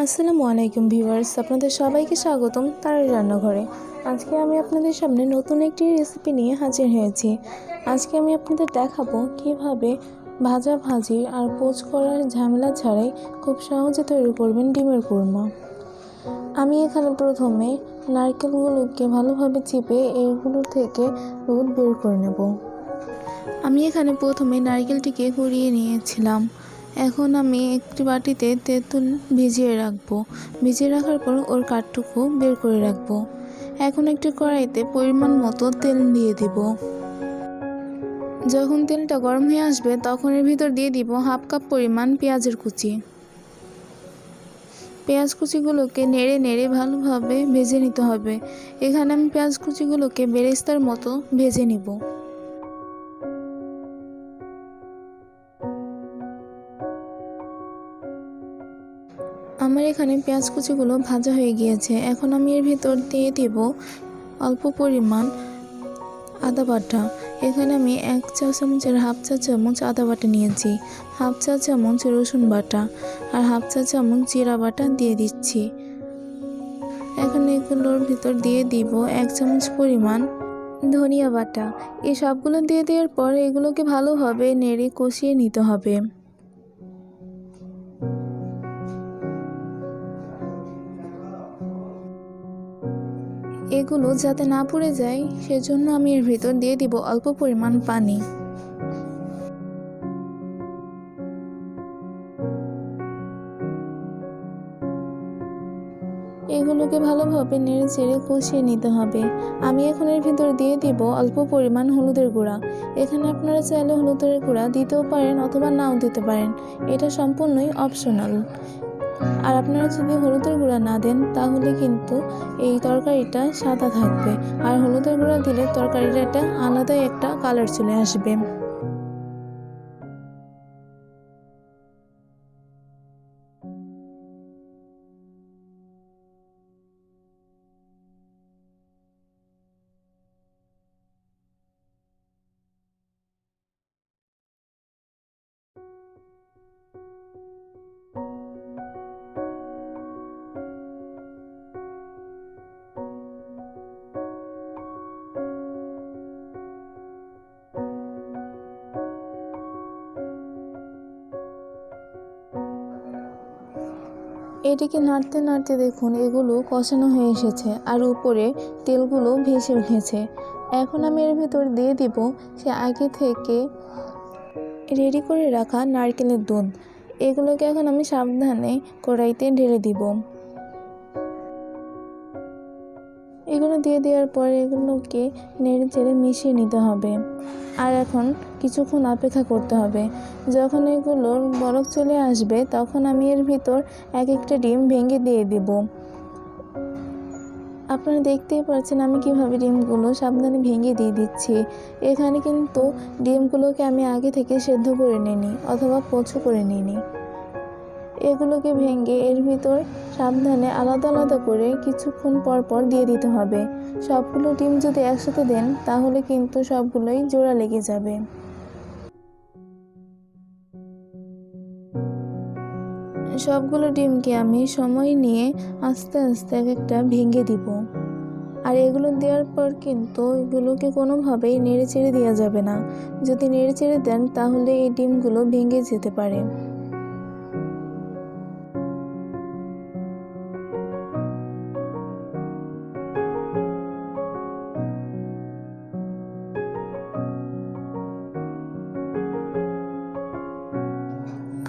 আসসালামু আলাইকুম ভিউয়ার্স, আপনাদের সবাইকে স্বাগতম তার রান্নাঘরে। আজকে আমি আপনাদের সামনে নতুন একটি রেসিপি নিয়ে হাজির হয়েছি। আজকে আমি আপনাদের দেখাবো কিভাবে ভাজি আর পোচ করার ঝামেলা ছাড়াই খুব সহজে তৈরি করবেন ডিমের কোরমা। আমি এখানে প্রথমে নারকেলগুলোকে ভালোভাবে চিপে এগুলো থেকে দুধ বের করে নেব। আমি এখানে প্রথমে নারকেলটিকে কুড়িয়ে নিয়েছিলাম। এখন আমি একটি বাটিতে তেঁতুল ভিজিয়ে রাখার পর ওর কাঠটুকু বের করে রাখবো। এখন একটি কড়াইতে পরিমাণ মতো তেল দিয়ে দিব। যখন তেলটা গরম হয়ে আসবে তখন এর ভিতর দিয়ে দিব হাফ কাপ পরিমাণ পেঁয়াজের কুচি। পেঁয়াজ কুচিগুলোকে নেড়ে নেড়ে ভালোভাবে ভেজে নিতে হবে। এখানে আমি পেঁয়াজ কুচিগুলোকে বেরেস্তার মতো ভেজে নিব। আমার এখানে পেঁয়াজ কুচিগুলো ভাজা হয়ে গিয়েছে। এখন আমি এর ভিতর দিয়ে দিব অল্প পরিমাণ আদা বাটা। এখানে আমি 1 চা চামচের হাফ চা চামচ আদা বাটা নিয়েছি, হাফ চা চামচ রসুন বাটা আর হাফ চা চামচ জিরা বাটা দিয়ে দিচ্ছি। এখন এগুলোর ভিতর দিয়ে দিব 1 চামচ পরিমাণ ধনিয়া বাটা। এই সবগুলো দিয়ে দেওয়ার পর এগুলোকে ভালোভাবে নেড়ে কষিয়ে নিতে হবে। এগুলো যাতে না পুড়ে যায় সেজন্য আমি এর ভিতর দিয়ে দিব অল্প পরিমাণ পানি। এগুলোকে ভালোভাবে নেড়ে চেড়ে কষিয়ে নিতে হবে। আমি এখন এর ভিতর দিয়ে দিব অল্প পরিমাণ হলুদের গুঁড়া। এখানে আপনারা চাইলে হলুদের গুঁড়া দিতেও পারেন অথবা নাও দিতে পারেন, এটা সম্পূর্ণই অপশনাল। আর আপনারা যদি হলুদের গুঁড়া না দেন তাহলে কিন্তু এই তরকারিটা সাদা থাকবে, আর হলুদের গুঁড়া দিলে তরকারিটা একটা আলাদাই একটা কালার চলে আসবে। এটিকে নাড়তে নাড়তে দেখুন এগুলো কষানো হয়ে এসেছে আর উপরে তেলগুলো ভেসে উঠেছে। এখন আমি এর ভিতর দিয়ে দিব সে আগে থেকে রেডি করে রাখা নারকেলের দুধ। এগুলোকে এখন আমি সাবধানে কড়াইতে ঢেলে দিব। এগুলো দিয়ে দেওয়ার পর এগুলোকে নেড়ে চেড়ে মিশিয়ে নিতে হবে। আর এখন কিছুক্ষণ অপেক্ষা করতে হবে। যখন এগুলোর বরফ চলে আসবে তখন আমি এর ভিতর এক একটা ডিম ভেঙে দিয়ে দিব। আপনারা দেখতেই পাচ্ছেন আমি কিভাবে ডিমগুলো সাবধানে ভেঙে দিয়ে দিচ্ছি। এখানে কিন্তু ডিমগুলোকে আমি আগে থেকে সেদ্ধ করে নিইনি অথবা পোচও করে নিইনি। এগুলোকে ভেঙে এর ভিতর সাবধানে আলাদা আলাদা করে কিছুক্ষণ পর পর দিয়ে দিতে হবে। সবগুলো ডিম যদি একসাথে দেন তাহলে কিন্তু সবগুলোই জোড়া লেগে যাবে। সবগুলো ডিমকে আমি সময় নিয়ে আস্তে আস্তে এক একটা ভেঙে দিব। আর এগুলো দেওয়ার পর কিন্তু এগুলোকে কোনোভাবেই নেড়ে চেড়ে দেওয়া যাবে না। যদি নেড়ে চেড়ে দেন তাহলে এই ডিমগুলো ভেঙে যেতে পারে।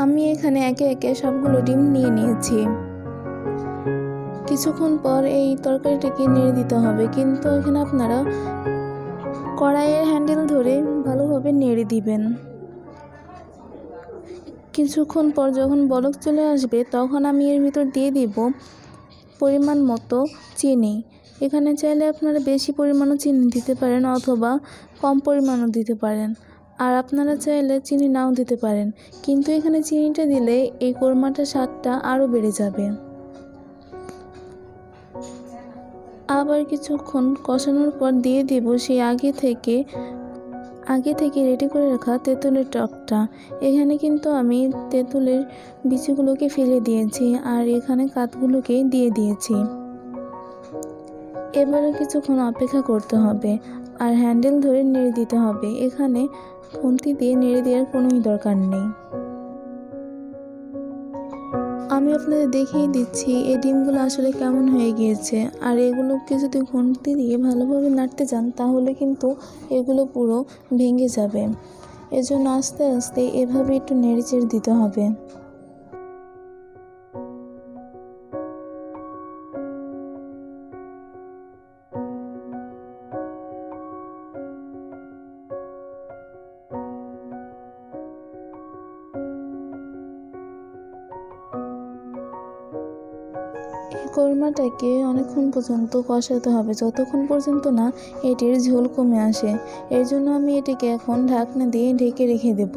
আমি এখানে একে একে সবগুলো ডিম নিয়ে নিয়েছি। কিছুক্ষণ পর এই তরকারিটাকে নেড়ে দিতে হবে, কিন্তু এখানে আপনারা কড়াইয়ের হ্যান্ডেল ধরে ভালোভাবে নেড়ে দিবেন। কিছুক্ষণ পর যখন বলক চলে আসবে তখন আমি এর ভিতর দিয়ে দিব পরিমাণ মতো চিনি। এখানে চাইলে আপনারা বেশি পরিমাণও চিনি দিতে পারেন অথবা কম পরিমাণও দিতে পারেন। আর আপনারা চাইলে চিনি নাও দিতে পারেন, কিন্তু এখানে চিনিটা দিলে এই কোরমাটার স্বাদটা আরও বেড়ে যাবে। আবার কিছুক্ষণ কষানোর পর দিয়ে দেব সেই আগে থেকে আগে থেকে রেডি করে রাখা তেঁতুলের টকটা। এখানে কিন্তু আমি তেঁতুলের বিচিগুলোকে ফেলে দিয়েছি আর এখানে কাঠগুলোকে দিয়ে দিয়েছি। এবারে কিছুক্ষণ অপেক্ষা করতে হবে আর হ্যান্ডেল ধরে নেড়ে দিতে হবে। এখানে খুন্তি দিয়ে নেড়ে দেওয়ার কোনোই দরকার নেই। আমি আপনাদের দেখিয়ে দিচ্ছি এই ডিমগুলো আসলে কেমন হয়ে গিয়েছে। আর এগুলোকে যদি খুন্তি দিয়ে ভালোভাবে নাড়তে যান তাহলে কিন্তু এগুলো পুরো ভেঙে যাবে। এজন্য আস্তে আস্তে এভাবে একটু নেড়েচেড়ে দিতে হবে। এই কোরমাটাকে অনেকক্ষণ পর্যন্ত কষাতে হবে, যতক্ষণ পর্যন্ত না এটির ঝোল কমে আসে। এর জন্য আমি এটিকে এখন ঢাকনা দিয়ে ঢেকে রেখে দেব।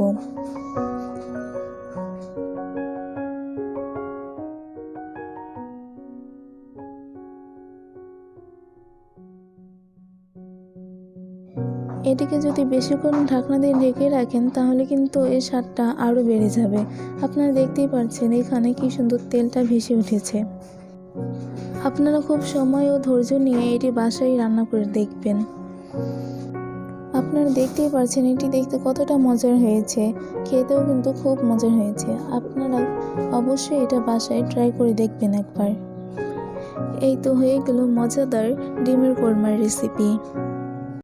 এটিকে যদি বেশিক্ষণ ঢাকনা দিয়ে ঢেকে রাখেন তাহলে কিন্তু এর স্বাদটা আরও বেড়ে যাবে। আপনারা দেখতেই পাচ্ছেন এখানে কি সুন্দর তেলটা ভেসে উঠেছে। আপনারা খুব সময় ও ধৈর্য নিয়ে এটি বাসায় রান্না করে দেখবেন। আপনারা দেখতেই পাচ্ছেন এটি দেখতে কতটা মজার হয়েছে, খেতেও কিন্তু খুব মজার হয়েছে। আপনারা অবশ্যই এটা বাসায় ট্রাই করে দেখবেন একবার। এই তো হয়ে গেল মজাদার ডিমের কোরমার রেসিপি।